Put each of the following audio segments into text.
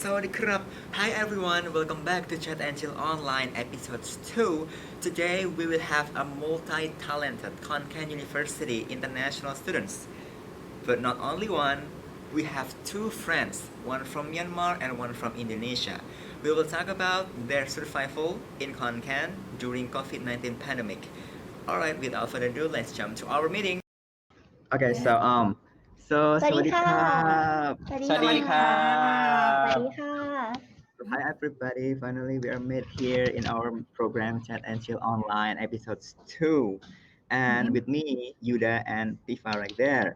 Sawadee krap. Hi everyone, welcome back to Chat and Chill Online episodes 2. Today we will have a multi-talented Khon Kaen University international students. But not only one, we have two friends, one from Myanmar and one from Indonesia. We will talk about their survival in Khon Kaen during COVID-19 pandemic. Alright, without further ado, let's jump to our meeting. Okay, Yeah.สวัส Sawadee ดีค่ะ krap. สวัสดีค่ะ Hi everybody, finally we are met here in our program Chat and Chill Online episodes 2. And with me, Yuda and Tifa right there.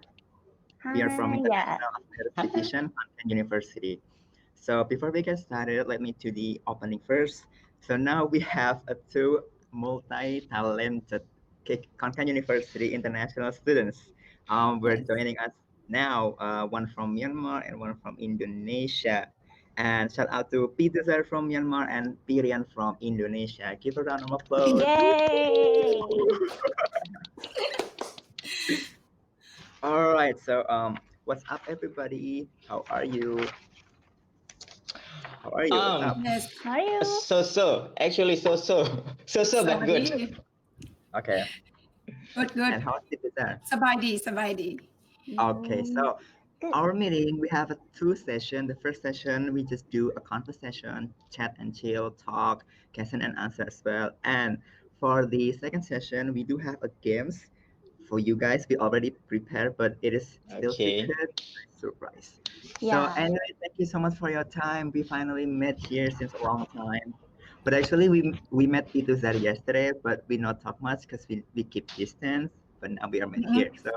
We are from Yeah. International Affairs Division, Khon Kaen University. So before we get started, let me do the opening first. So now we have two multi-talented Khon Kaen University international students. We're Yes. joining us now, one from Myanmar and one from Indonesia. And shout out to Thu Zar from Myanmar and Rian from Indonesia. Give a round of applause. Yay! All right, so what's up, everybody? How are you? How are you? What's up? Yes. How are you? Actually, but good. Sawadee. Okay. Good. And how's it there? Sabadi. Okay, so Good. our meeting we have a two session. The first session we just do a conversation, chat and chill, talk, question and answer as well. And for the second session, we do have a games for you guys. We already prepared, but it is still Okay. secret surprise. So Yeah. anyway, thank you so much for your time. We finally met here since a long time. But actually, we met Itu Zar yesterday, but we not talk much because we keep distance. But now we are met here. So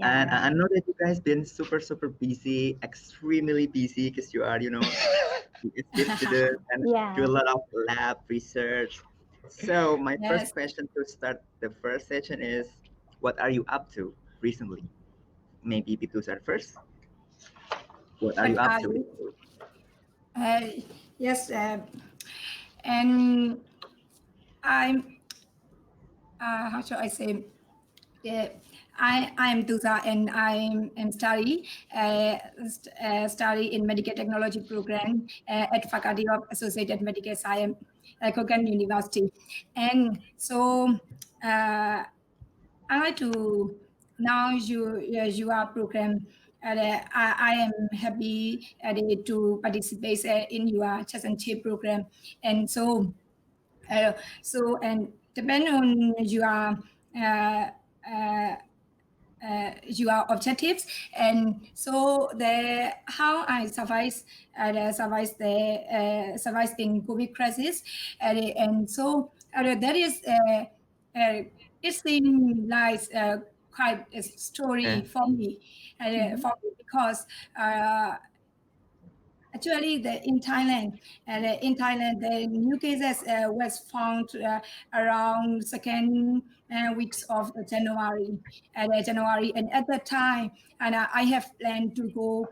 and Yeah. I know that you guys been super busy, extremely busy because you are, PhD students and do a Yeah. lot of lab research. So my Yes. first question to start the first session is, what are you up to recently? Maybe Bitu first. What are you What up are to? you? Yes. And I'm. How shall I say? Yeah, I am Thu Zar and I'm study in medical technology program at Faculty of Associated Medical Science at Khon Kaen University, and so I like to now you are program. And I am happy to participate in your Chess&Chill program, and and depend on uh, uh, your objectives, and so the how I survive in COVID crisis, and so that is it seems like quite a story Okay. for me, because uh, actually, in Thailand, the new cases was found around second weeks of January, and at that time, and I have planned to go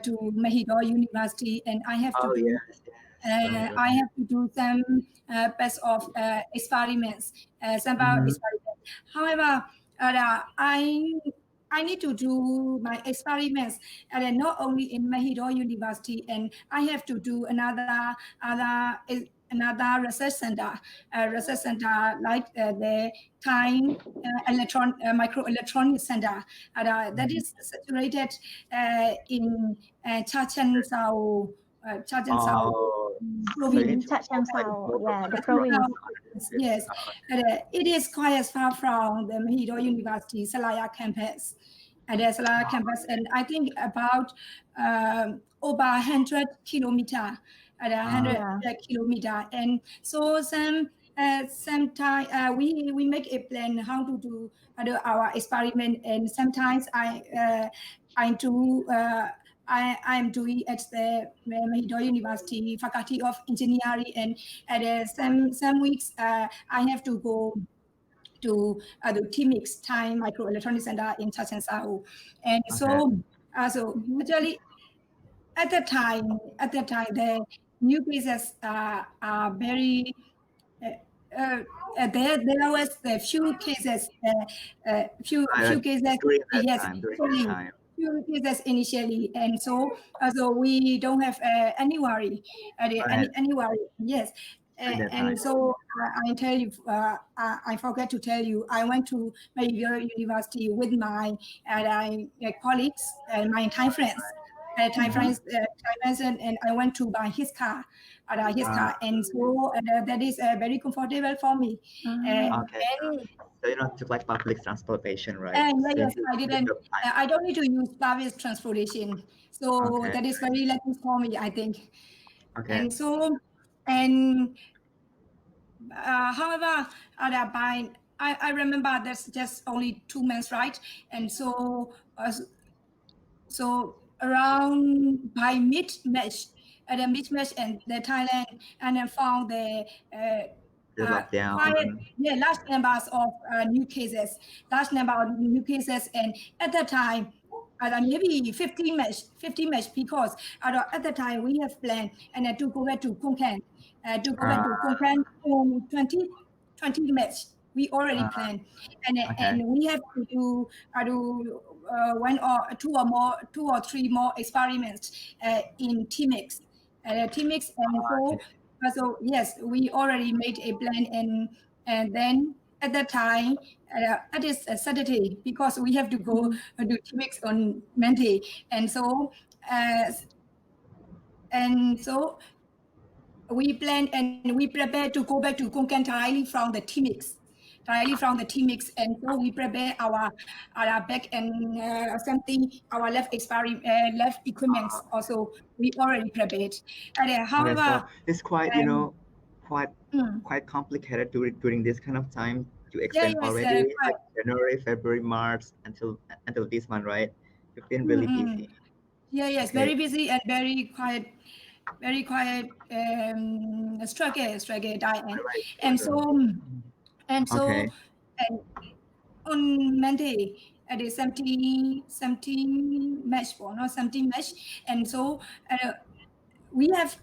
to Mahidol University, and Oh yes, yes. I have to do some best of experiments, sample Mm-hmm. experiments. However, I need to do my experiments and then not only in Mahidol University, and I have to do another research center like the Thai microelectronic center that is situated in Chachen Oh, so you need province. to Chatham like South. go from Yeah, the one province province. to another province. Yes, it is quite as far from the Mahidol University Salaya campus. And there's Salaya campus, and I think about over 100 kilometer, at a 100 Yeah. kilometer. And so sometimes we make a plan how to do our experiment, and sometimes I do. I am doing at the Mahidol University Faculty of Engineering, and at some weeks I have to go to the TMIX Thai Microelectronics Center in Chachoengsao, and Okay. so actually at that time the new cases are very uh, uh, there was a few cases, Like few cases, during that yes, time, during that actually time. few cases initially, and so we don't have any worry, any worry. Yes. At that And time. so I tell you, I forget to tell you, I went to McGill University with my colleagues and my Thai friends. Thai friends, and I went to buy his car, and so that is very comfortable for me. Okay. And So you know, took like public transportation, right? and So yes, you I didn't. took time. I don't need to use public transportation, so Okay. that is very lucky for me, I think. Okay. And so, and however, I remember that's just only 2 months, right? And so around by mid-March, at the mid-March and the Thailand, and then found the The lockdown. quite large numbers of new cases, and at that time. Maybe 15 March, because at the time we have planned and to go back to Khon Kaen, on 20 March. We already planned, Okay. and we have to do one or two or three more experiments in T-Mix, so yes, we already made a plan, and then at that time, that is a Saturday, because we have to go do T-Mix on Monday, and so we plan and we prepare to go back to Khon Kaen directly from the T-Mix, and so we prepare our back and something, our left equipments also we already prepared. And Okay. however, So it's quite, you know, quite mm, quite complicated during this kind of time. You yeah, explained yes, already, quite. like January, February, March until this month, right? You've been really busy. Yeah, yes, Okay. very busy and very quiet, struggle diet, Right. and so and so Okay. and on Monday at the 17 match for no 17 match, and so we have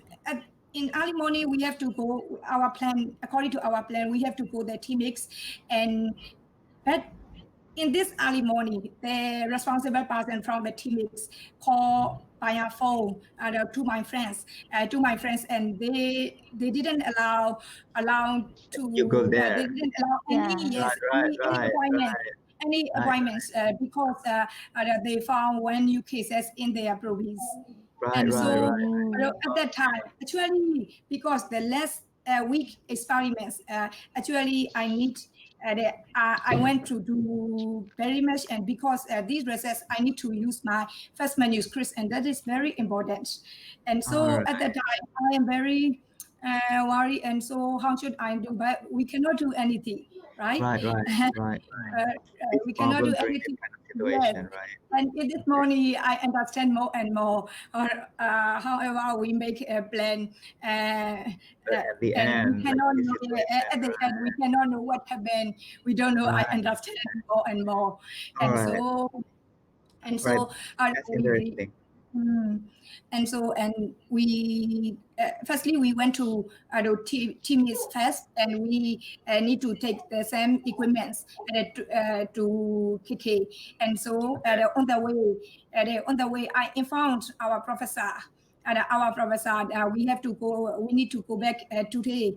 in early morning we have to go our plan according to our plan, we have to go the T-Mix, and but in this early morning, the responsible person from the T-Mix called by a phone and they didn't allow You go there. they didn't allow any appointment, appointments, because they found one new cases in their province, and so at that time, actually, because the last week experiments, actually I went to do very much, and because these research, I need to use my first manuscripts, and that is very important. And so at that time, I am very worried, and so how should I do? But we cannot do anything, right? Right. We cannot do During anything. this kind of situation, Yes. right? And in this morning, I understand more and more. However, we make a plan, But at the and we end, like cannot this know. At the end, we cannot know what happened. We don't know. I Right. understand more and more, All and right. so and Right. so That's interesting. and so and we firstly we went to Timis first, and we need to take the same equipments to KK, and so on the way I informed our professor. And we have to go. We need to go back today,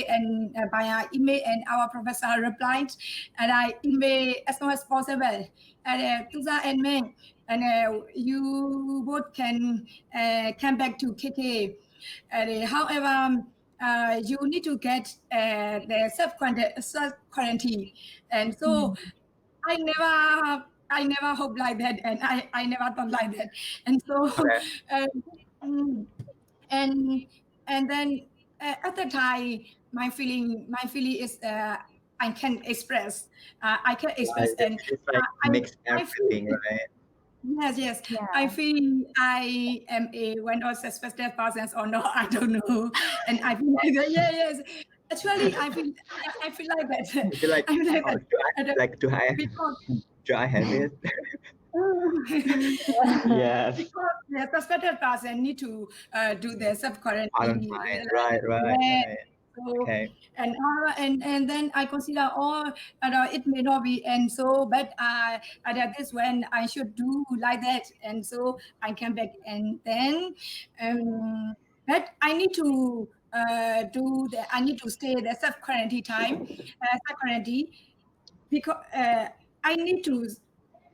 and by our email. And our professor replied, and I email as soon as possible. And Thu Zar and Meng, and you both can come back to KK. However, you need to get the self quarantine, and so I never hope like that, and I never thought like that, and so Okay. and and then at the time my feeling is I can express Right. and It's like mix I feel everything, right? yes Yeah. I feel I am a one of suspected persons or no, I don't know, and I feel like that, yes actually I feel like that. I feel like, I feel like oh, that because do I have it? Yes. because the suspected person need to do the self quarantine. Right. So Okay. and then I consider, oh, it may not be, and so, but that is when I should do like that, and so I came back, and then, but I need to I need to stay the self quarantine time, self quarantine, because I need to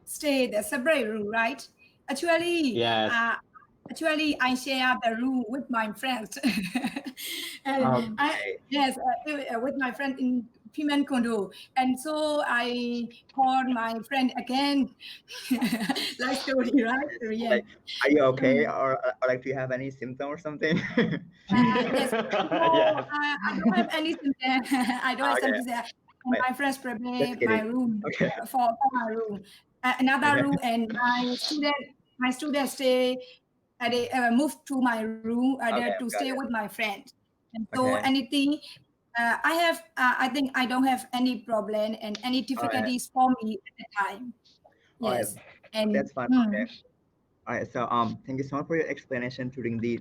stay the separate room, right? Actually, Yes. actually, I share the room with my friends. And Okay. yes, with my friend in Pimen condo, and so I called my friend again. Like story, right, Like, Rian? are you okay, Mm. or like, do you have any symptom or something? Yes. No, Yes. I don't have any symptom. I don't have Okay. symptoms there. And Wait, my friends just prepare my kidding. room Okay. for my room. Another Okay. room, and my students stay. They move to my room there Okay. to stay Got it. with my friend. And so Okay. anything, I have. I think I don't have any problem and any All right. difficulties for me at the time. All right. Yes. And That's fine. Okay. All right. So thank you so much for your explanation during the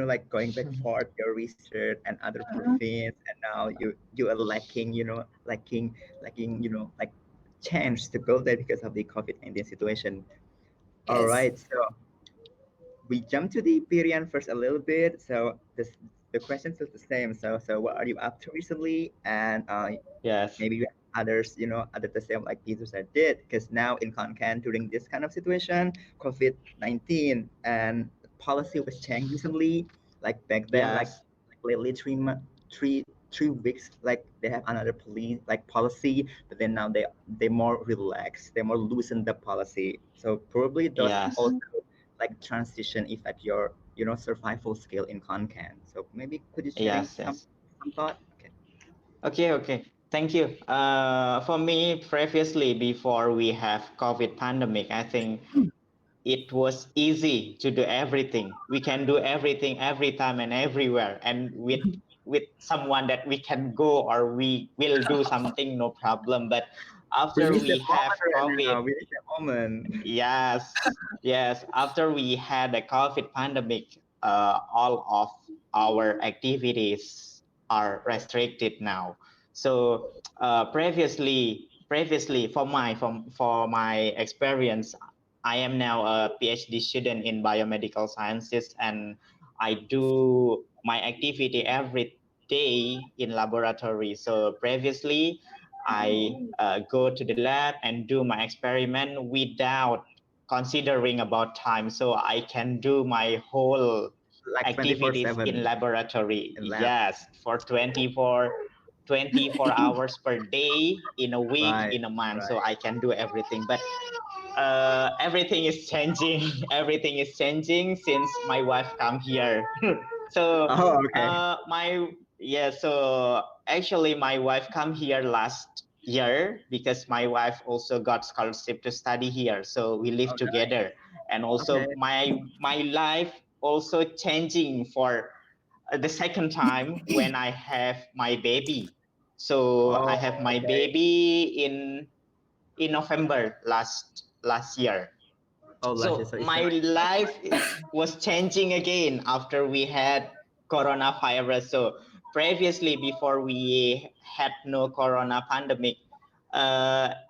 like going back for your research and other province, and now you are lacking like chance to go there because of the COVID-19 situation. All yes. right. So we jump to the Pirian first a little bit. So the questions is the same. So what are you up to recently? And Yes. maybe you have others, other the same like Thu Zar did. Because now in Khon Kaen during this kind of situation, COVID-19 and policy was changed recently. Like back then, Yes. like lately 3 weeks, like they have another police like policy, but then now they more relaxed, they more loosen the policy. So probably those Yes. also like transition affect your survival skill in content. So maybe could you sharing Yes. some Yes. some thought? Okay. Okay, okay. Thank you. For me, previously, before we have COVID pandemic, I think it was easy to do everything. We can do everything every time and everywhere, and with someone that we can go or we will do something, no problem. But We after miss we that have moment right COVID, now. We miss that moment. yes, yes. After we had the COVID pandemic, all of our activities are restricted now. So previously, for my experience, I am now a PhD student in biomedical sciences, and I do my activity every day in laboratory. So previously, I go to the lab and do my experiment without considering about time, so I can do my whole Like activities in 24/7 laboratory. in lab. Yes, for 24 hours per day, in a week, Right. in a month, so Right. I can do everything. But everything is changing. Everything is changing since my wife come here. So Oh, okay. my yeah, so actually my wife come here last year because my wife also got scholarship to study here, so we live Oh, nice. together. And also Okay. my life also changing for the second time when I have my baby. So I Oh, have my okay. baby in November last year. Oh, last year. So So it's my like life was changing again after we had coronavirus. So previously, before we had no corona pandemic,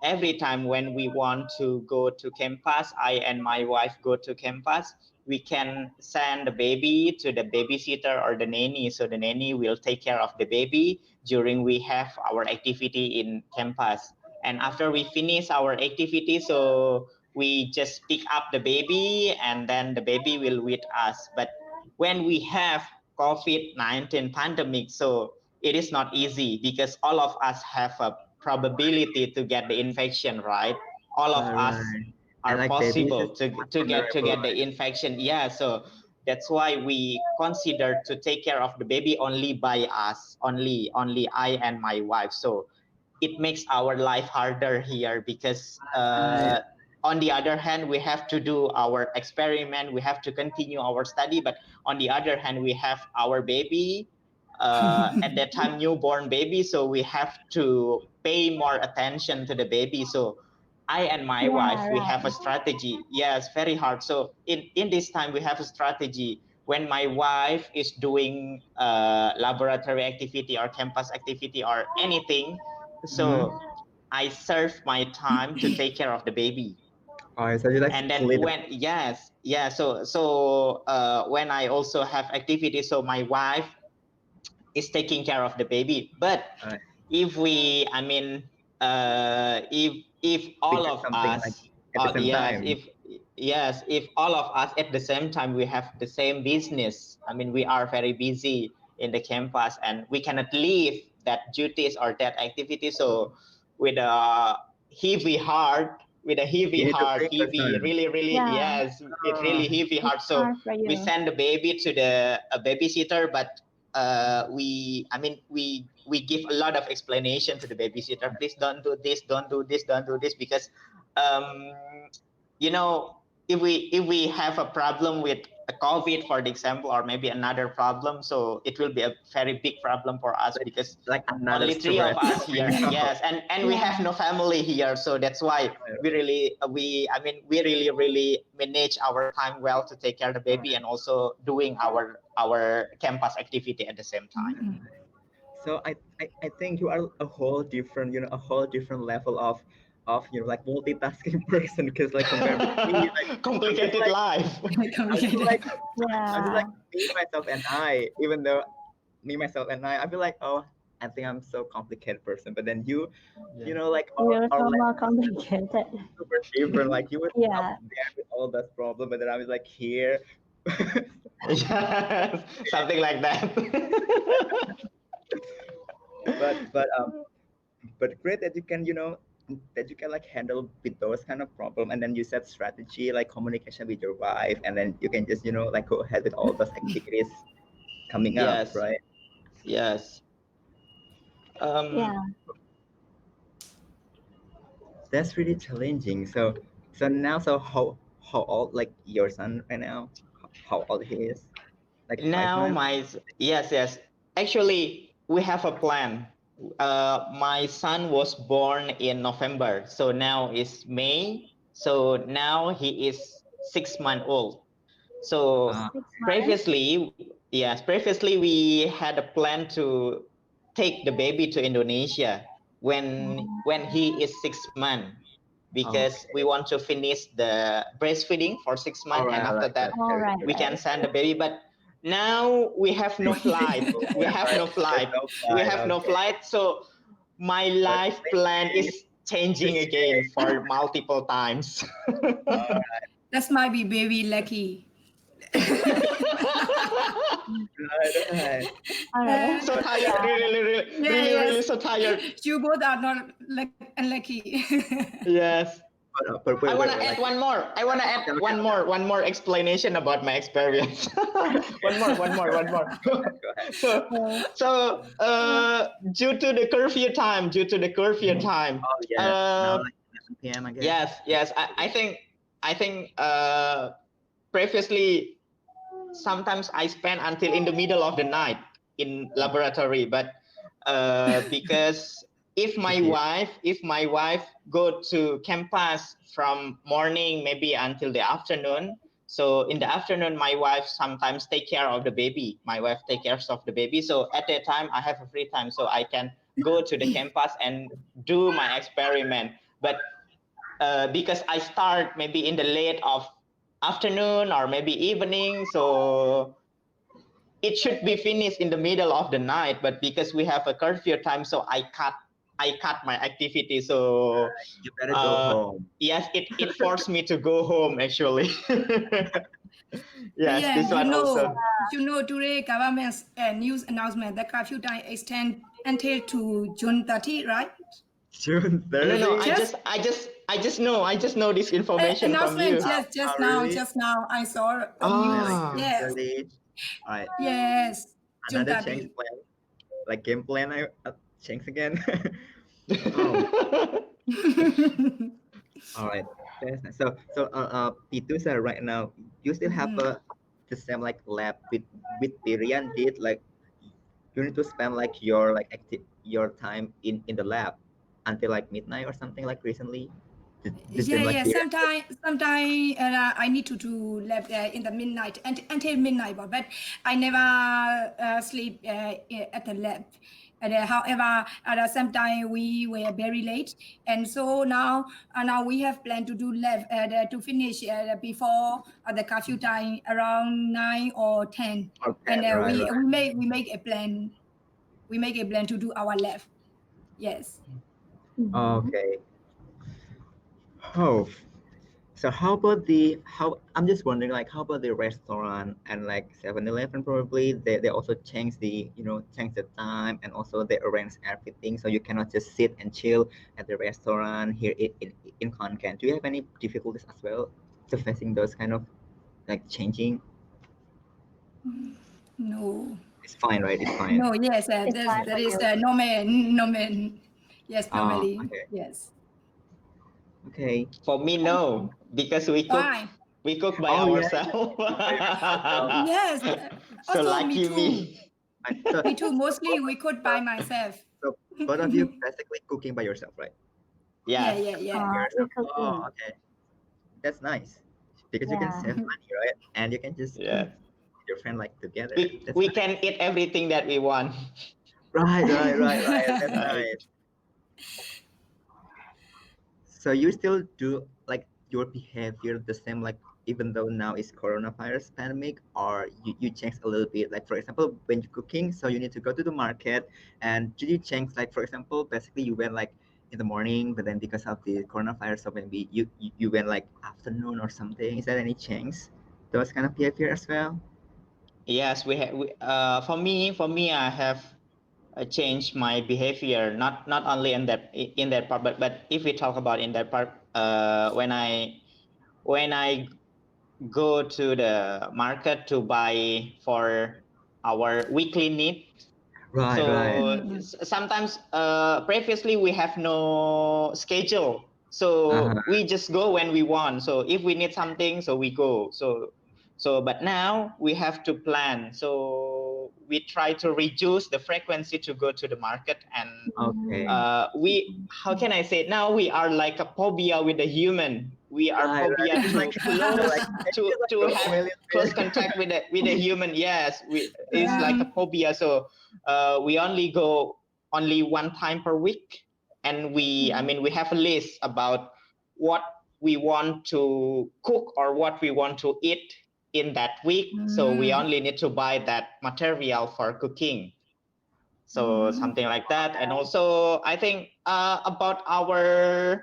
every time when we want to go to campus, I and my wife go to campus, we can send the baby to the babysitter or the nanny. So the nanny will take care of the baby during we have our activity in campus. And after we finish our activity, so we just pick up the baby and then the baby will with us. But when we have COVID-19 pandemic, so it is not easy because all of us have a probability to get the infection, right? All of us right. And are like babies possible is to vulnerable, get the right? infection. Yeah, so that's why we consider to take care of the baby only by us, only I and my wife. So it makes our life harder here because Right. on the other hand we have to do our experiment, we have to continue our study, but on the other hand we have our baby, at that time newborn baby, so we have to pay more attention to the baby. So I and my wife, Yeah, we have a right. strategy. Yes, very hard. So in this time we have a strategy. when my wife is doing laboratory activity or campus activity or anything, so I serve my time to take care of the baby. Oh, so you like And then split when when I also have activity, so my wife is taking care of the baby. But Right. if we, I mean, if all Figure of something like us, at the same yes, time. if all of us at the same time we have the same business, I mean, we are very busy in the campus and we cannot leave that duties or that activity. So with a heavy heart, You need to bring your heavy, son. really, Yeah. yes, it really heavy It's heart. So hard for we you. send the baby to the a babysitter, but we give a lot of explanation to the babysitter. Please don't do this, don't do this, don't do this, because um, you know, if we have a problem with a COVID, for example, or maybe another problem, so it will be a very big problem for us because Like another only three of stress us coming here. out. Yes, and we have Yeah. no family here, so that's why we really we really manage our time well to take care of the baby and also doing our campus activity at the same time. So I think you are a whole different, a whole different level of like multitasking person, because like compared with me, like I'm just Complicated like life. I feel like I feel Yeah. like me myself and I, even though me myself and I feel like, oh, I think I'm so complicated person, but then like You're our so level more is complicated. super different. Like you were up Yeah. there with all those problems, but then I was like here. Yes, something like that. But great that you can, that you can like handle with those kind of problem, and then you set strategy like communication with your wife, and then you can just, like go ahead with all those activities coming up, Yes, right? yes. Um, Yeah. That's really challenging. So now, so how old like your son right now? How old he is? Like five Now months? yes. Actually, we have a plan. My son was born in November, so now is May. So now he is 6 months old. So Uh, 6 months. previously we had a plan to take the baby to Indonesia when he is 6 months, because okay. we want to finish the breastfeeding for 6 months, and All after right. that That's All very right, good. we can right. send the baby. But now we have no flight. Oh, We yeah, have right. no There's flight. no We flight. have no Okay. flight. So my But life plan maybe is changing to again change. for multiple times. That might be very lucky. Right, right. All right. Uh, So tired, Yeah. yeah, really yes. so tired. You both are not unlucky. Yes. But I wait, want wait, to wait. add Like, one more. I want to add okay, okay, one more explanation about my experience. One more. go ahead. So, So, due to the curfew time, Oh yeah. Now uh, like 11 p.m. I guess. yes, I think previously sometimes I spend until in the middle of the night in laboratory, but because Okay. if my wife go to campus from morning maybe until the afternoon, so in the afternoon my wife sometimes take care of the baby. My wife take care of the baby, so at that time I have a free time, so I can go to the campus and do my experiment. But because I start maybe in the late of afternoon or maybe evening, so it should be finished in the middle of the night. But because we have a curfew time, so I cut my activity. So You better go home. yes, it forced me to go home actually. Yes, Yeah, this one also. today government's news announcement that curfew time extend until to June 30, right? June No, 30. Just I just know this information from announcement you. just Oh, now, really? I saw a Okay, news. like Ah. June Yes, 30. All right. yes, June Another change 30. plan. Like game plan. I change again. Oh, all right. That's nice. So Pitu sir, right now you still have the same like lab with Rian did, like you need to spend like your like active your time in the lab until like midnight or something like recently. The same like here? Sometimes I need to do lab in the midnight and until midnight, but I never sleep at the lab. And, however, sometimes we were very late, and so now we have planned to do lab to finish before the curfew time around 9 or 10, Okay, and right, right. we make a plan. We make a plan to do our lab. Yes. Okay. Oh, so how about how I'm just wondering, like, how about the restaurant and like 7-Eleven? Probably they also change change the time, and also they arrange everything so you cannot just sit and chill at the restaurant here in Khon Kaen. Do you have any difficulties as well to facing those kind of like changing? No. It's fine, right? It's fine. No, yes, It's fine there for is you. no man. Yes, Ah, normally, okay, yes. okay. For me, no, because Why? we cook by Oh yeah, ourselves. by yourself. So, Yes, So also me lucky too. me. so, Me too. Mostly both of we you, could by myself. so both of you basically cooking by yourself, right? Yeah, Yes. yeah, yeah. We're Yourself. Oh, cooking. okay. That's nice because you can Yeah. save money, right? And you can just Yeah. cook with your friend like together. That's We nice. can eat everything that we want. Right, right, right, right. That's Right. nice. So you still do like your behavior the same, like even though now it's coronavirus pandemic, or you change a little bit. Like for example, when you're cooking, so you need to go to the market, and did you change? Like for example, basically you went like in the morning, but then because of the coronavirus, so maybe you went like afternoon or something. Is there any change? Those kind of behavior as well. Yes, we have. For me, I have changed my behavior. Not only in that part, but if we talk about in that part, when I go to the market to buy for our weekly need. Right, right. So sometimes previously we have no schedule. So Uh-huh. we just go when we want. So if we need something, so we go. But now we have to plan. So we try to reduce the frequency to go to the market, and Okay. how can I say it? Now we are like a phobia with the human. We are Right, right. phobia It's like to close like it's like to a have chameleon close thing. contact with the human. Yes, it's like a Um, phobia. So we only go only one time per week, and we have a list about what we want to cook or what we want to eat in that week. So we only need to buy that material for cooking. So something like that. And also I think about our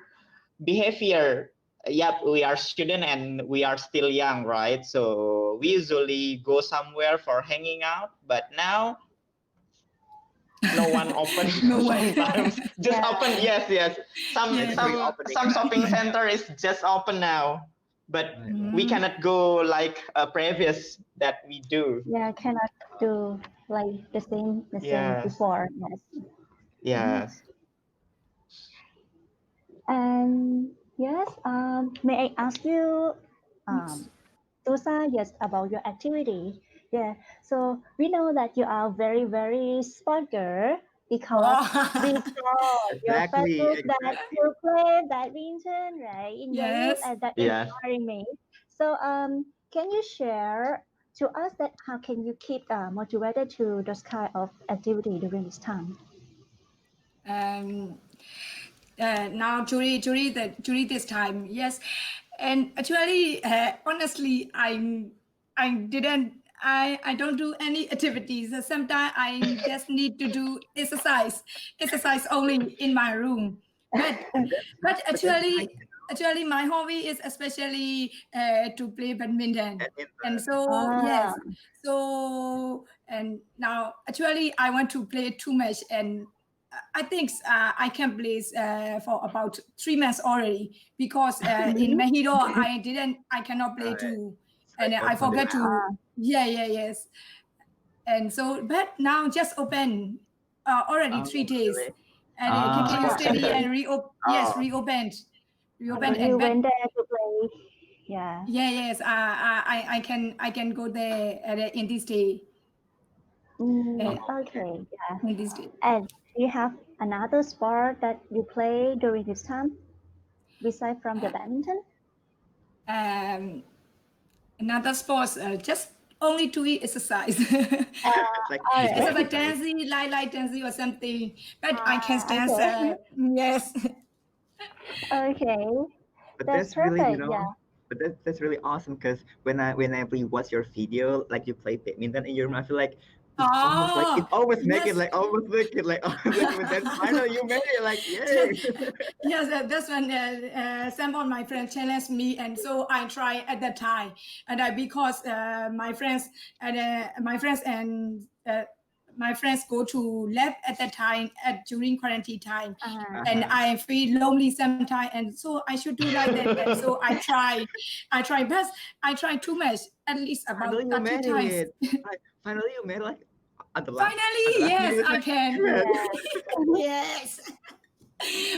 behavior. Yep, we are student and we are still young, right? So we usually go somewhere for hanging out, but now no one open. no one. Sometimes just Yeah. open. Yes. some Yeah. Maybe some reopening, some right? shopping center is just open now, but Right, we cannot go like previous that we do. Yeah, cannot do like the same Yes. before. Yes. Yes. And yes, may I ask you, um, Thu Zar, yes, about your activity? Yeah. So we know that you are very, very sport girl because we Oh. saw your exactly, Facebook that exactly. you play badminton, right, in your room, Yes. and that Yes. inspiring me. So can you share to us that how can you keep motivated to those kind of activity during this time? Um, now during this time, yes, and actually, honestly, I don't do any activities. Sometimes I just need to do exercise only in my room. But But that's nice, actually my hobby is especially to play badminton. And badminton. so Ah, yes, so and now actually I want to play too much, and I think I can play for about 3 months already, because in Mexico I cannot play Right. too, It's and like for I forget pandemic. to. Yes, and so but now just open already Oh, 3 days, really? and KKU Sport study center. and Oh, reopened, you and but went there to play. Yeah. yes, I can go there in this day, uh, Okay. Yeah. in this day. And do you have another sport that you play during this time? besides from the badminton? Another sports, just only to eat exercise. It's like All It's right. like dancing, light dancing or something. But I can dance. Okay. Yes. Okay. but That's that's really, perfect. Yeah. but that's really awesome because whenever you watch your video, like you play badminton in your room, I feel like it Oh, always make it yes. like almost make it like almost like but then finally you made it like yay. Yes, that's when some of my friends challenged me, and so I try at that time. And because my friends go to lab at that time during quarantine time, and Uh-huh. I feel lonely sometimes, and so I should do like that. And so but I try too much, at least Finally about you 30 made times. it. Like, finally you made it like at Finally, the last yes, minute I like can. yes. Yes,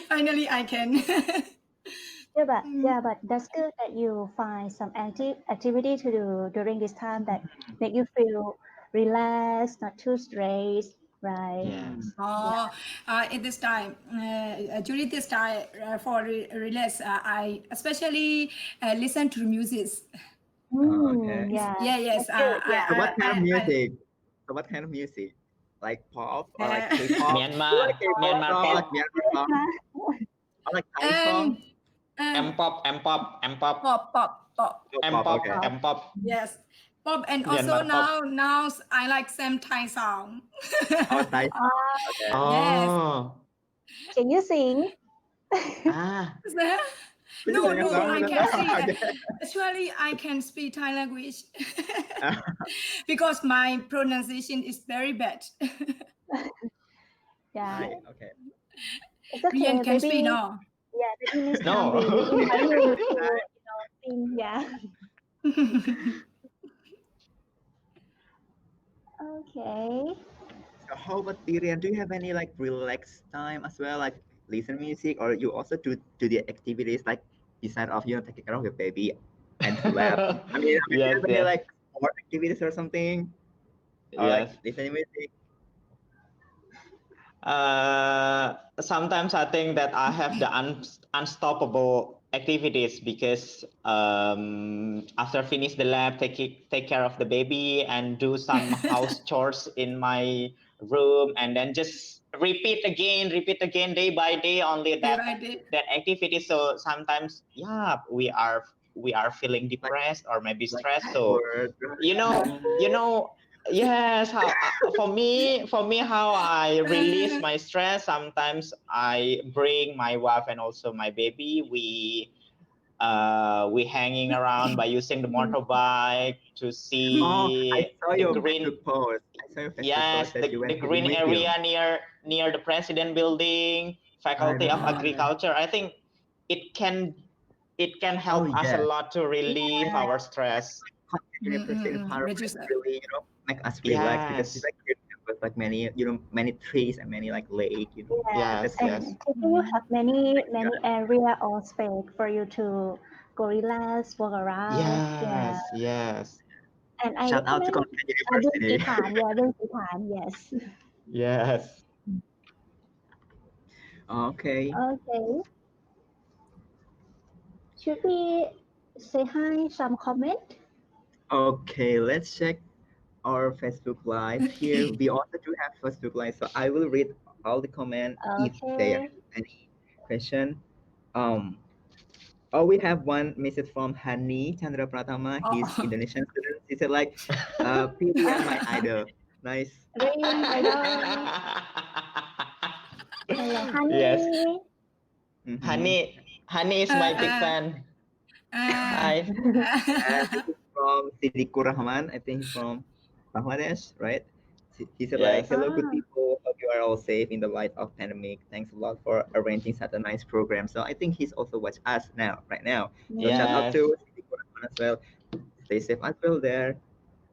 finally I can. Yeah, but that's good that you find some activity to do during this time that make you feel relaxed, not too stressed, right? Mm. Yes. Oh, at this time, during this time, for relax, I especially listen to music. Okay. Yeah, Yeah, yes. that's good. Yeah. So what kind of music? So what kind of music? Like pop or like K-pop? You like K-pop Myanmar song, like pop, Myanmar song, or like Thai um, song? um, M pop, pop. Oh, M pop. pop, Okay. M pop, Yes, pop, and also Myanmar pop. now I like some Thai song. Oh, Thai Uh, song. Okay. Yes. Oh, can you sing? ah, Could you sing a No, song I with can us? see. Okay. Actually, I can speak Thai language because my pronunciation is very bad. Yeah, Right. Okay. it's okay. Rian can speak, Maybe no? yeah, maybe next time no. we invite you to Right. sing. Yeah. Okay. So how about Tyrian? Do you have any like relaxed time as well, like listen music, or you also do the activities like beside of taking care of your baby and to lab? I mean, do you Yes, have any yes, like sport activities or something, or like yes. listening music? Sometimes I think that I have the unstoppable activities because after finish the lab, take care of the baby and do some house chores in my room, and then just repeat again, day by day, only Day that by day. that activity. So sometimes, yeah, we are feeling Like depressed or maybe like stressed. So sport, you right? know, you know, yes, how for me how I release my stress, sometimes I bring my wife and also my baby. We hanging around by using the motorbike to Oh, I see saw the your green, Facebook post. I saw your Facebook yes, post that the, you the went to the green museum. area near the president building, Right, faculty of right. agriculture. I think it can it can Oh help us a yes. lot to relieve Yeah. our stress. Khon Kaen University environment Register. really, make us relax because it's Yes, like great campus, like many, many trees and many like lake. Yeah. That's yes, really yes. And KKU have many good. area or space for you to go relax, walk around. Yeah. Yes, yes, And I Shout out to recommend Khon Kaen Bung University. Sipan. Yeah, Bung Sipan. Yes. yes. Okay. Okay. Should we say hi? Some comment? Okay, let's check our Facebook Live here. Okay. We also do have Facebook Live, so I will read all the comment if there Okay. is any question. Um, oh, we have one message from Hani Chandra Pratama. He's Oh. Indonesian student. He said like, Pili and my idol. Nice. Rian, idol. Hello, Yes, honey. Mm-hmm. Honey is my big uh, fan. uh, Hi. And this is from Sidikur Rahman. I think he's from Bangladesh, right? He said like, Yes. "Hello, good Ah, people. Hope you are all safe in the light of pandemic. Thanks a lot for arranging such a nice program." So I think he's also watch us now, right now. So shout yeah. out Yes. to Sidikur Rahman as well. Stay safe as well there.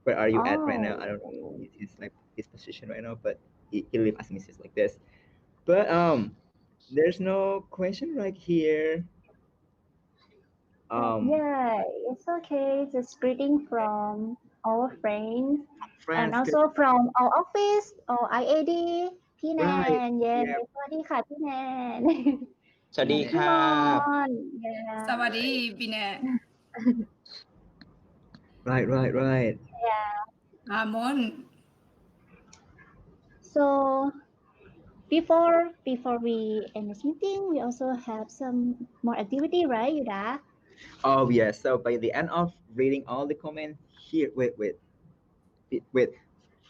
Where are you at right now? I Oh, don't know his like his position right now, but he leave us messages like this. But there's no question right here. Um, yeah, it's okay. Just greeting from our friends and France, good. also from our office or IAD พี่แน Right.น yeah Yeah. สวัสดีค่ะพี่แนน สวัสดีค Come รับ on. Yeah. สวัสดีพี่แน่ Right, right, right. Yeah. อามอน So before we end this meeting, we also have some more activity, right, Yuda? Oh yes. So by the end of reading all the comments here, wait.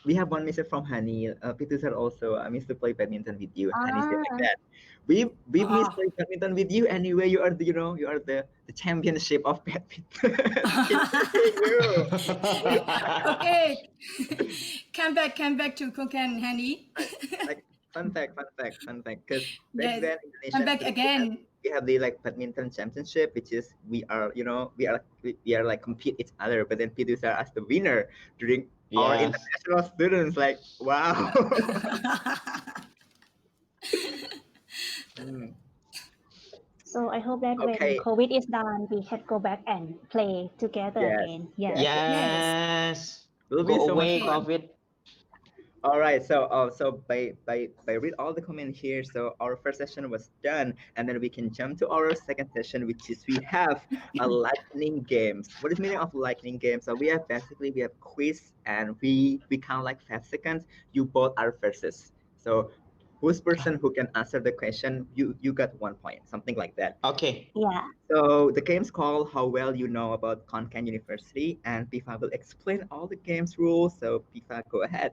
We have one message from Hani. Peter said also, I miss to play badminton with you. Hani said like that. We miss play badminton with you anyway. You are the you are the championship of badminton. Okay. Come back to Khon Kaen, Hani. Like fun fact. Because back Yes. then Indonesia Come back again. we have the like badminton championship, which is we are we are like compete each other. But then Peter as the winner during our Yes. international students. Like wow. Mm. So I hope that when Okay. COVID is done, we can go back and play together Yes. again. Yeah. Yes. Will be Go so much away, fun. COVID. All right, so by read all the comment here. So our first session was done, and then we can jump to our second session, which is we have a lightning games. What is meaning of lightning games? So we have quiz, and we count like 5 seconds. You both are versus. So who's person who can answer the question, you got 1 point, something like that. Okay. Yeah. So the game's called How Well You Know About Khon Kaen University, and Pifa will explain all the game's rules. So Pifa, go ahead.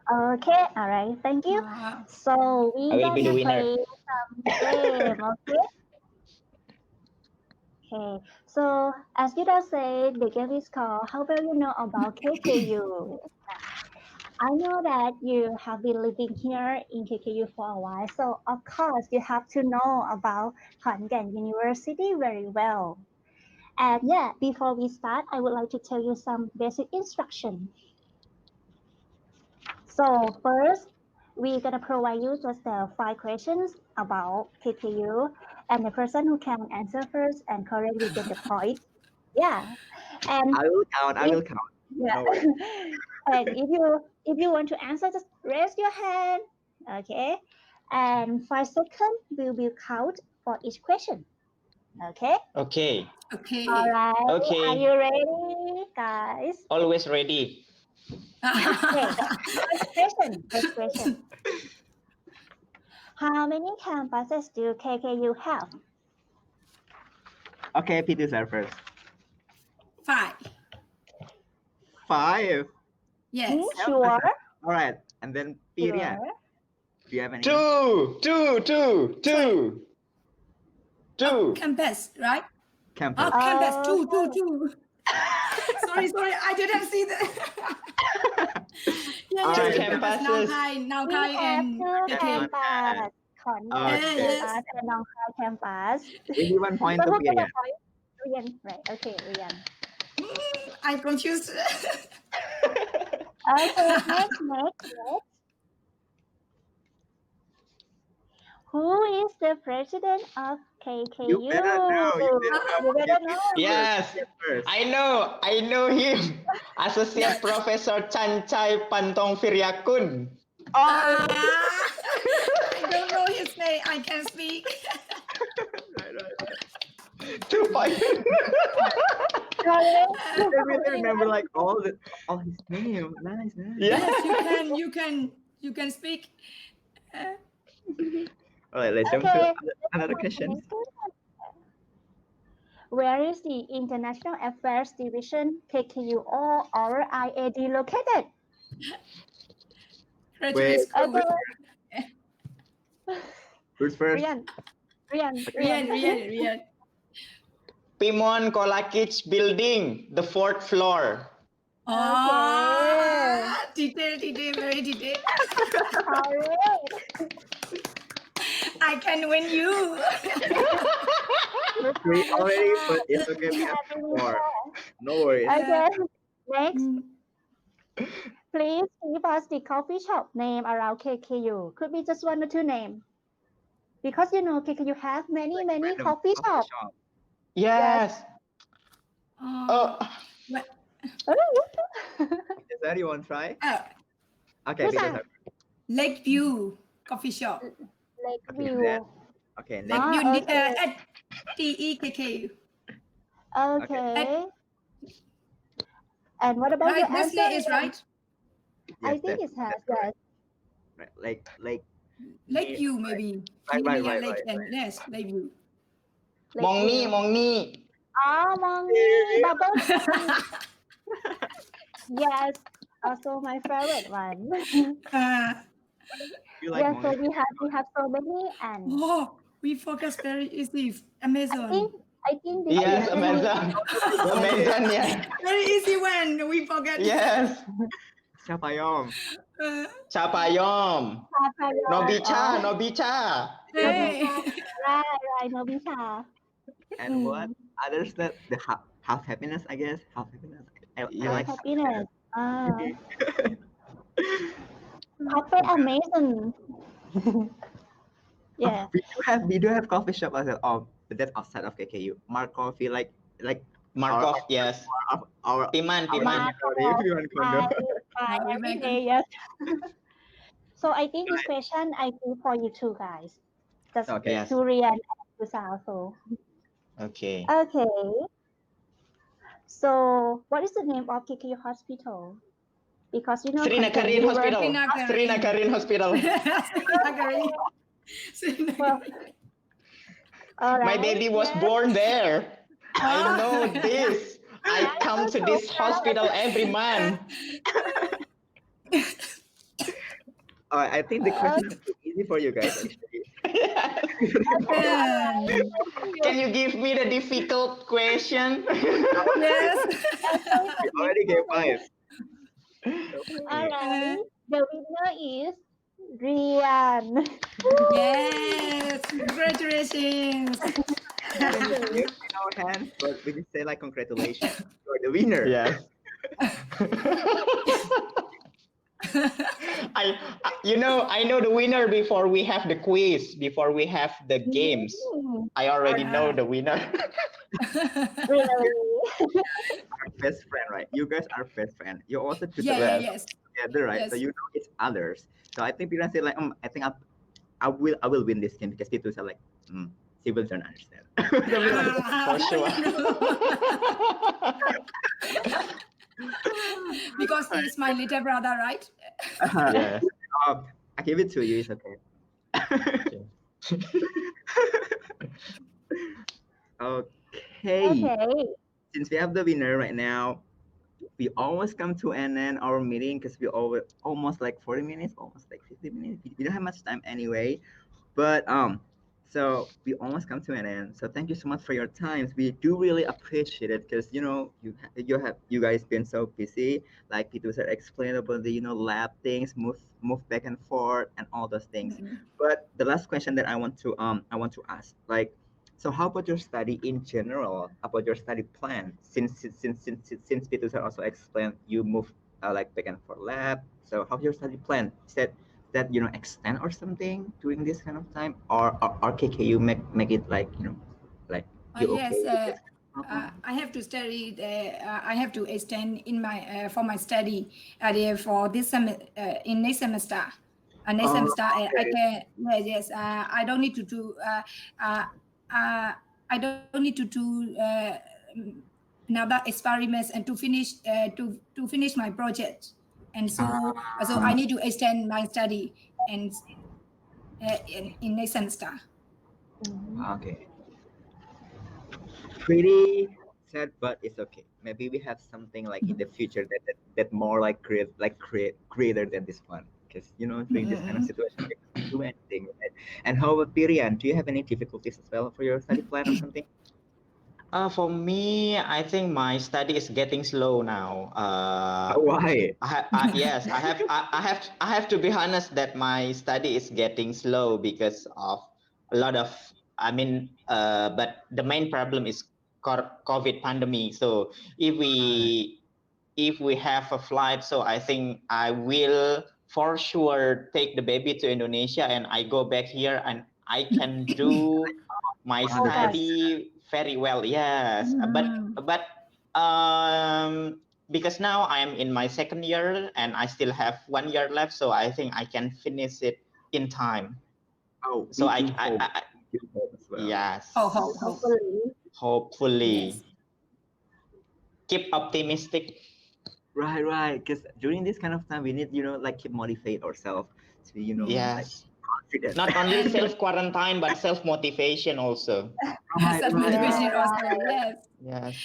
Okay. All right. Thank you. So we I will be the gonna winner. play some game. Okay. Okay. So as you just said, the game is called How Well You Know About KKU. I know that you have been living here in KKU for a while, so of course you have to know about Khon Kaen University very well. And yeah, before we start, I would like to tell you some basic instruction. So first, we're gonna provide you just 5 questions about KKU, and the person who can answer first and correctly get the point. Yeah, and I will count. yeah. No worries. And if you want to answer, just raise your hand. Okay. And 5 seconds we will count for each question. Okay. Okay. Okay. All right. Okay. Are you ready, guys? Always ready. Okay. First question. How many campuses do KKU have? Okay, Peter first. 5. 5. Yes. Sure. All right, and then Pirian. Sure. Do you have any? Two. Campus, right? Campus. Oh, campus. Two. sorry. I didn't see that. Two campuses. Now We Khai have and 2 KK. campus. Khon Kaen Okay. campus and Nong Khai campus. We give 1 point So to who get a Pirian. point? Rian. Right. Okay, Rian. I confused. Okay, next. Who is the president of KKU? You better know. You better know. Yes. First. I know him. Associate Professor Chancai Pantong Firyakun. I don't know his name. I can speak. Right. 2 points. Correct. I really remember like all his name. Nice. Yeah. Yes, you can speak. All right, let's jump Okay. to another question. Where is the International Affairs Division KKU or RIAD located? Graduate school. Okay. Who's first? Rian. Pimon Kolakich Building, the 4th floor. Oh, detail, very detailed. Correct. I can win you. 3 already, but it's okay. We have 4. No worries. Okay. Next. Please give us the coffee shop name around KKU. Could be just 1 or 2 names. Because you know KKU have many Random coffee shops. shop. Yes. Is that you want to try? Okay, Who's Peter. that? Lakeview coffee shop. Lakeview. Okay, Like next. you need Okay. at TEKKU. Okay. And what about your Right, answer, Nestle is Rian? right. I Yes, think it has, that's yes. correct. Right, like Like me. you maybe. Right, right, Near right, like right, and yes, like you. Like Mong ni, you. mong ni. Mongi, bubble tea. uh, Yes, also my favorite one. You like Yeah, so Mongi? we have so many, and oh, we focus very easy. I Amazon. think I think this Yes, is very Amazon. Mongi. Amazon, yeah. Very easy one. We forget. Yes. Chapayom. Uh, Chapayom. papayom Nobicha, or Nobicha. hey. nobita. Right, nobita. And what Mm. others that the half happiness, I guess. Half happiness. I Half like Yes. half happiness. happiness. Puppet amazing. Oh, Yeah. we do have coffee shop as well. Oh, but that's outside of KKU. Mark Coffee, like our Markov, yes. Timan, our Timan. inventory, if you want condo. By No, we every make day, yes. So I think this question I do for you two guys. Just Okay. Yes. to Rian and to Sal also. Okay. Okay. So what is the name of KKU Hospital? Because you know Sri Khon Kaen Nagarin University. Hospital. Sri Nagarin. Nagarin Hospital. Nagarin. Well, all My right. baby was Yes. born there. I Ah. know this. I come to this hospital every month. I think the question is too easy for you guys actually. Yes. Can you give me the difficult question? Yes. We already gave five. All right. The winner is Rian. Yes. Congratulations. In our hands, but we just say like congratulations. You're the winner. Yes. I know the winner before we have the quiz, before we have the games. I already know the winner. Really? Our best friend, right? You guys are best friend. You also put the Yeah, best Yes. yes. together, right? So Yes. you know it's others. So I think people say like, I think I will win this game because people say like, she will don't understand. Something like that. For sure. Because he's my little brother, right? Yes. I give it to you. It's okay. Okay. Okay. Since we have the winner right now, we almost come to an end our meeting because we almost like 40 minutes, almost like 50 minutes. We don't have much time anyway. But so we almost come to an end. So thank you so much for your times. We do really appreciate it because you guys been so busy. Like Peter said, explain about the lab things, move back and forth, and all those things. But the last question that I want to ask, like, so how about your study in general? About your study plan? Since Peter said also explained you move like back and forth lab. So how's your study plan? That extend or something during this kind of time, or KKU make it like like you Yes. okay with this? I have to study. I have to extend in my for my study there for this in next semester. Next semester, I Okay. can. Yes. I don't need to do. I don't need to do another experiments and to finish to finish my project. And so I need to extend my study and in next semester. Okay. Pretty sad, but it's okay. Maybe we have something like in the future that more like create greater than this one. Because during this kind of situation, we can't do anything. Right? And how about Pirian? Do you have any difficulties as well for your study plan or something? For me, I think my study is getting slow now. Why? Yes, I have to be honest that my study is getting slow because of a lot of. But the main problem is COVID pandemic. So if we have a flight, so I think I will for sure take the baby to Indonesia and I go back here and I can do my Understand. study very well. Yes, but because now I am in my second year and I still have 1 year left, so I think I can finish it in time. Oh, So we do hope. still hope as well. Yes. Oh, hope. Hopefully. Hopefully. Yes. Keep optimistic. Right. Because during this kind of time, we need, like, keep motivate ourselves to be, like, Yes. confident. Not only And self quarantine, but self motivation also. Right. Yeah, self-motivation also, right. yes. Yes.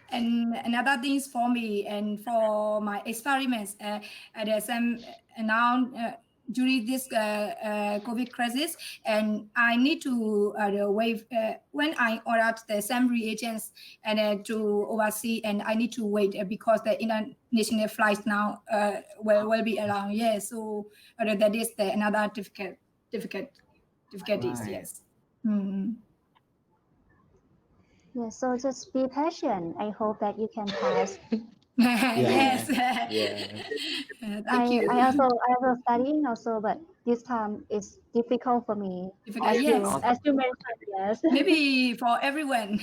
And another things for me and for my experiments, there's some now during this COVID crisis, and I need to wait when I ordered the same reagents and to oversee, and I need to wait because the international flights now will be around. Yes, so that is the another difficulties. Right. Yes. Mm. Yeah, so just be patient. I hope that you can pass. Yes. Yeah. Thank you. I also studying also, but this time it's difficult for me. Difficult. Yes. Also, As you mentioned, yes. Maybe for everyone.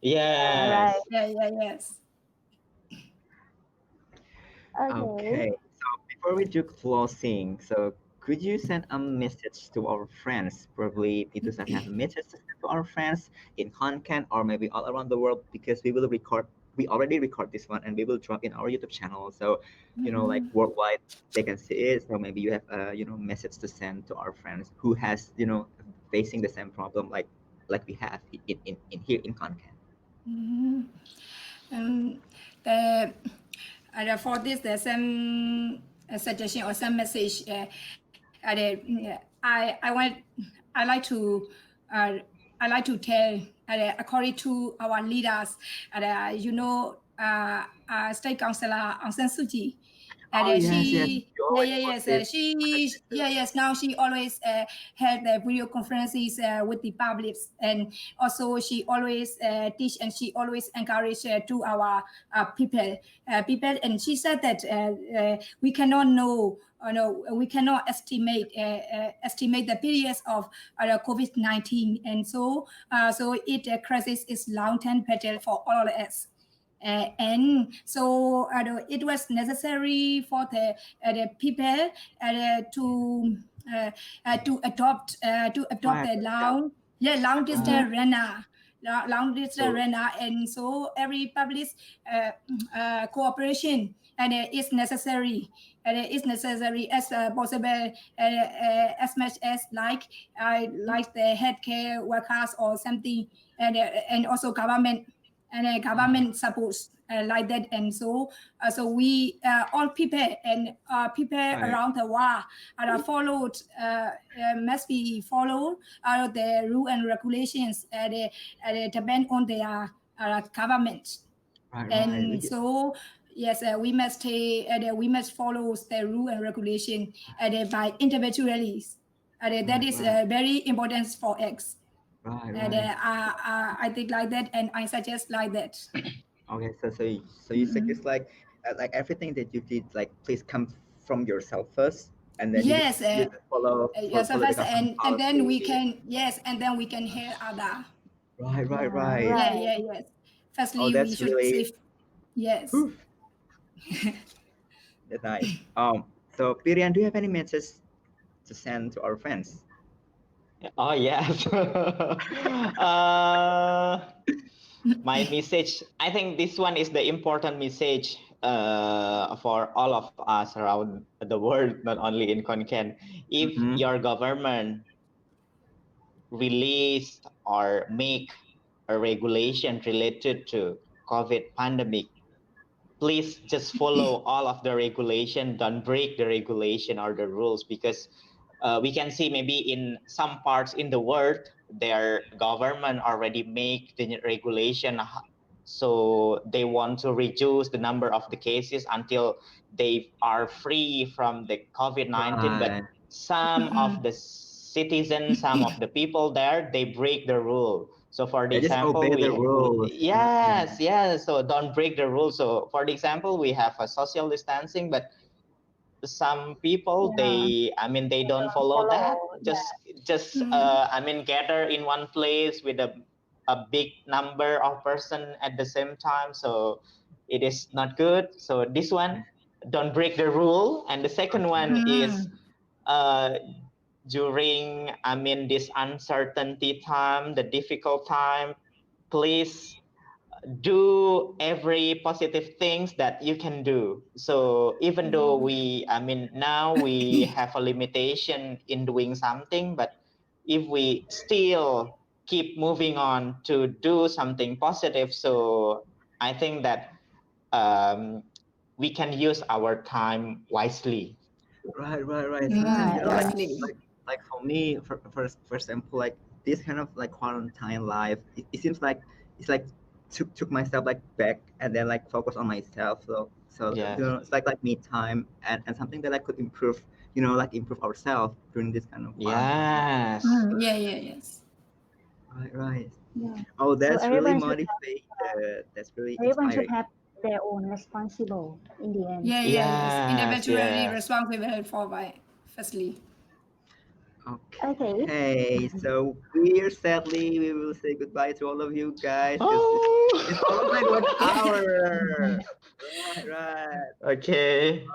Yeah, right. Yes. Yes. Okay. okay. So before we do closing, so could you send a message to our friends? Probably it does not have a message to send to our friends in Khon Kaen or maybe all around the world, because we will record. We already record this one and we will drop in our YouTube channel. So, like worldwide, they can see it. So maybe you have a message to send to our friends who has facing the same problem like we have in here in Khon Kaen. Mhm. The for this, there's some suggestion or some message. I want I like to uh, I like to tell according to our leaders, State Councillor Aung San Suu Kyi. Oh yes. She You always post yes this. yes now she always held the video conferences with the publics, and also she always teach and she always encourage to our people, and she said that we cannot know no, we cannot estimate the periods of COVID-19, and so it crisis is long-term battle for all of us. And so it was necessary for the people to adopt Right. the long distance runner. Long distance So runner, and so every public cooperation and is necessary, and it's necessary as possible, as much as like the healthcare workers or something, and also government and government supports like that, and so we all people and people right. around the world are followed must be followed the rule and regulations depend on their government, Right. and so yes, we must we must follow the rule and regulation by individually. That is Right. very important for us. And Right. I think like that, and I suggest like that. Okay. So you suggest like everything that you did, like, please come from yourself first, and then Yes, you just yourself follow the first, government and then we policy. can, yes, and then we can hear other. Yeah, Right. right. Yes. Oh, Firstly, we that's should really save. Yes. whew, that's nice. So Pirian, do you have any message to send to our friends? Oh yes. My message. I think this one is the important message for all of us around the world, not only in Khon Kaen. If Mm-hmm. your government release or make a regulation related to COVID pandemic, please just follow all of the regulation. Don't break the regulation or the rules, because we can see maybe in some parts in the world, their government already make the regulation, so they want to reduce the number of the cases until they are free from the COVID-19. But Right. some of the citizens, some of the people there, they break the rule. So for the Yeah, just example, obey the rules. yes, so don't break the rules. So for the example, we have a social distancing, but some people, Yeah. they don't Don't follow that. follow. just Yeah. just gather in one place with a big number of person at the same time, so it is not good. So this one, don't break the rule. And the second one Okay. is uh during, this uncertainty time, the difficult time, please do every positive things that you can do. So even though now we have a limitation in doing something, but if we still keep moving on to do something positive, so I think that we can use our time wisely. Right. Sometimes Yeah, Exactly. like for me, for example, like this kind of like quarantine life, it seems like it's like took myself like back and then like focus on myself. So Yeah. it's like me time and something that I could improve. Like improve ourselves during this kind of quarantine. Yes. Yes. Right. yeah. Oh, So that's really everyone should motivated. That's really everyone should inspiring. have their own responsible in the end. Yes. Yes. Individually Yes. responsible for by firstly. Okay. Okay, so we're sadly we will say goodbye to all of you guys because it's Oh. almost like 1 hour. Right. Okay.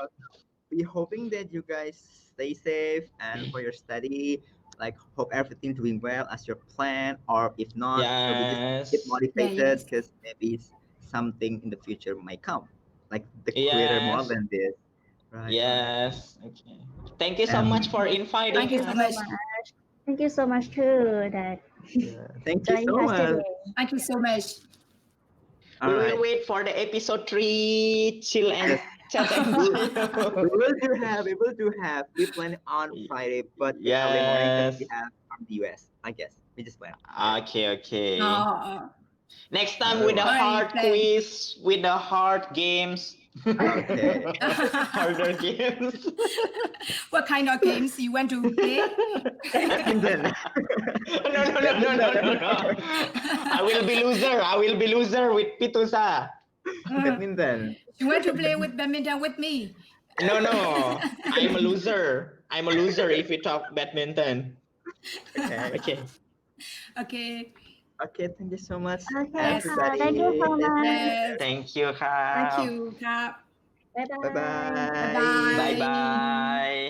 We hoping that you guys stay safe and for your study, like hope everything doing well as your plan, or if not, so we just get Yes. motivated Yes. because maybe something in the future might come, like the greater more Yes. than this. Right. Yes. Okay. Thank you so much Um. for Yes. inviting Thank you Thank you so us. so much. much. Thank you so much too that Yeah. Thank you joining so us much. today. Thank you so much. All We will right. wait for the episode 3, chill and Yes. chat and We, chill. we will do have. We plan on Friday, but in early morning because we Yes. have from the US. I guess we just plan. Yeah. Okay, okay. Oh. Next time All with the right. Alright, hard then. quiz, with the hard games. Okay. Harder games. What kind of games you want to play? Badminton. No. I will be loser. I will be loser with Pitusa. Badminton. You want to play with badminton with me? No. I'm a loser. I'm a loser if we talk badminton. Okay. Okay. Okay. Okay. Thank you so much, Okay, Yes. thank you everybody. so much. Yes. Thank you, Thank Khap. you ครับ Bye Bye bye. Bye bye. Bye bye. bye.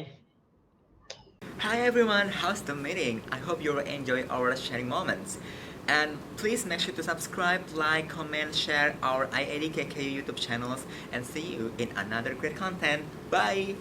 Hi everyone, how's the meeting? I hope you will enjoy our sharing moments. And please make sure to subscribe, like, comment, share our IAD KKU YouTube channels, and see you in another great content. Bye!